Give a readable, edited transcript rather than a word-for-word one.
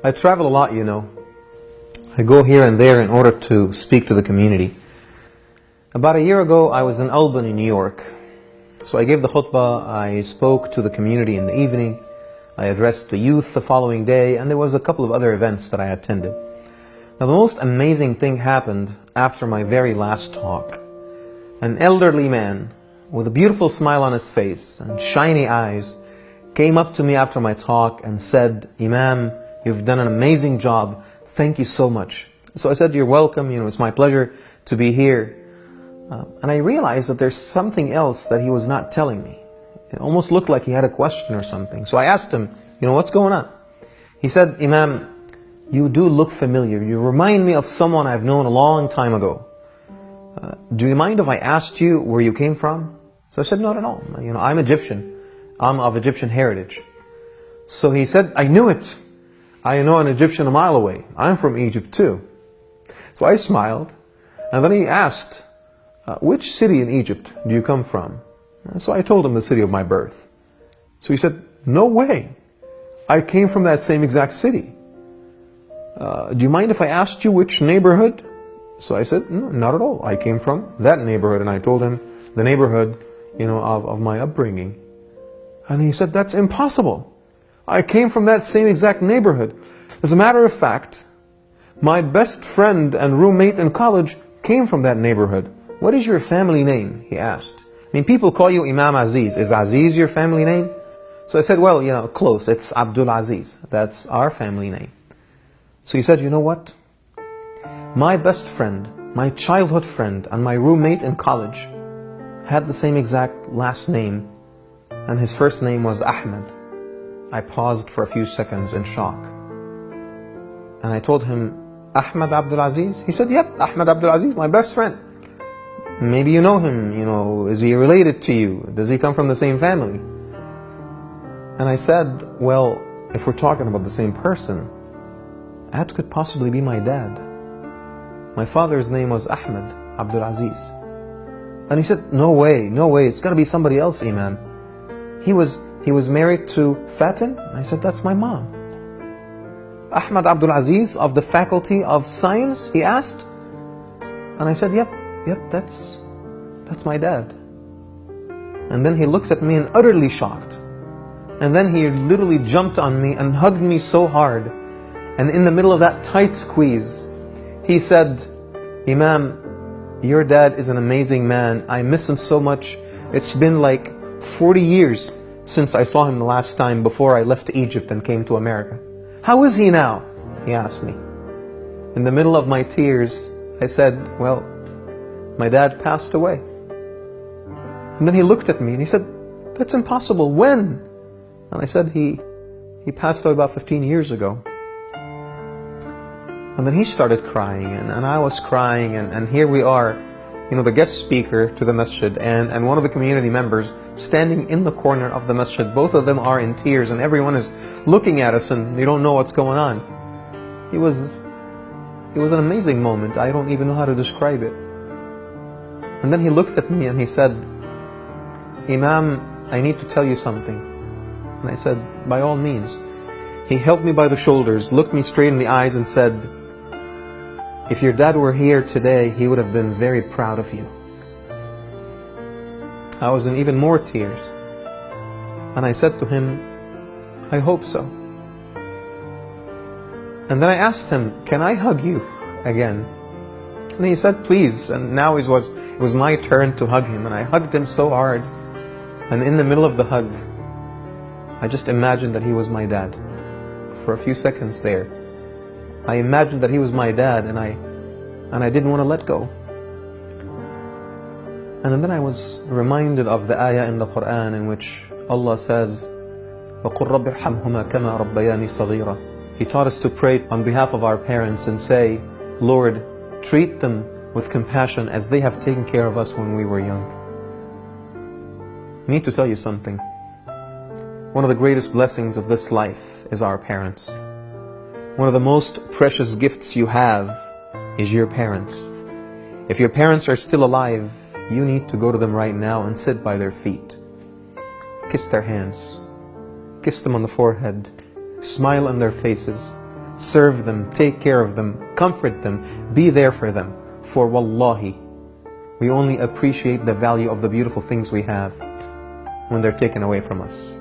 I travel a lot, you know. I go here and there in order to speak to the community. About a year ago, I was in Albany, New York. So I gave the khutbah, I spoke to the community in the evening, I addressed the youth the following day, and there was a couple of other events that I attended. Now the most amazing thing happened after my very last talk. An elderly man with a beautiful smile on his face and shiny eyes came up to me after my talk and said, "Imam, you've done an amazing job. Thank you so much." So I said, "You're welcome. It's my pleasure to be here." And I realized that there's something else that he was not telling me. It almost looked like he had a question or something. So I asked him, "What's going on?" He said, "Imam, you do look familiar. You remind me of someone I've known a long time ago. Do you mind if I asked you where you came from?" So I said, "Not at all. I'm Egyptian. I'm of Egyptian heritage." So he said, "I knew it. I know an Egyptian a mile away. I'm from Egypt too." So I smiled, and then he asked, "Which city in Egypt do you come from?" So I told him the city of my birth. So he said, "No way. I came from that same exact city. Do you mind if I asked you which neighborhood?" So I said, "No, not at all. I came from that neighborhood." And I told him the neighborhood, of my upbringing. And he said, "That's impossible. I came from that same exact neighborhood. As a matter of fact, my best friend and roommate in college came from that neighborhood. What is your family name?" he asked. People call you Imam Aziz. Is Aziz your family name? So I said, "Well, close. It's Abdul Aziz. That's our family name." So he said, "You know what? My best friend, my childhood friend, and my roommate in college had the same exact last name, and his first name was Ahmed." I paused for a few seconds in shock. And I told him, "Ahmed Abdul Aziz?" He said, "Yep, Ahmed Abdul Aziz, my best friend. Maybe you know him, is he related to you? Does he come from the same family?" And I said, "Well, if we're talking about the same person, that could possibly be my dad. My father's name was Ahmed Abdul Aziz." And he said, no way, it's got to be somebody else, Imam. He was married to Fatima." I said, "That's my mom." "Ahmed Abdul Aziz of the Faculty of Science?" he asked. And I said, Yep, that's my dad." And then he looked at me and utterly shocked. And then he literally jumped on me and hugged me so hard. And in the middle of that tight squeeze, he said, "Imam, your dad is an amazing man. I miss him so much. It's been like 40 years since I saw him the last time before I left Egypt and came to America. How is he now?" he asked me. In the middle of my tears, I said, "Well, my dad passed away." And then he looked at me and he said, "That's impossible. When?" And I said, he passed away about 15 years ago." And then he started crying, and I was crying, and here we are, the guest speaker to the masjid, and one of the community members standing in the corner of the masjid. Both of them are in tears, and everyone is looking at us, and they don't know what's going on. It was an amazing moment. I don't even know how to describe it. And then he looked at me and he said, "Imam, I need to tell you something." And I said, "By all means." He held me by the shoulders, looked me straight in the eyes and said, "If your dad were here today, he would have been very proud of you." I was in even more tears. And I said to him, "I hope so." And then I asked him, "Can I hug you again?" And he said, "Please." And now it was my turn to hug him, and I hugged him so hard. And in the middle of the hug, I just imagined that he was my dad. For a few seconds there, I imagined that he was my dad, and I didn't want to let go. And then I was reminded of the ayah in the Quran in which Allah says, وَقُلْ رَبِّ ارْحَمْهُمَا كَمَا رَبَّيَانِي صَغِيرًا. He taught us to pray on behalf of our parents and say, "Lord, treat them with compassion as they have taken care of us when we were young." I need to tell you something. One of the greatest blessings of this life is our parents. One of the most precious gifts you have is your parents. If your parents are still alive, you need to go to them right now and sit by their feet. Kiss their hands. Kiss them on the forehead. Smile on their faces. serve them, take care of them, comfort them, be there for them. For wallahi, we only appreciate the value of the beautiful things we have when they're taken away from us.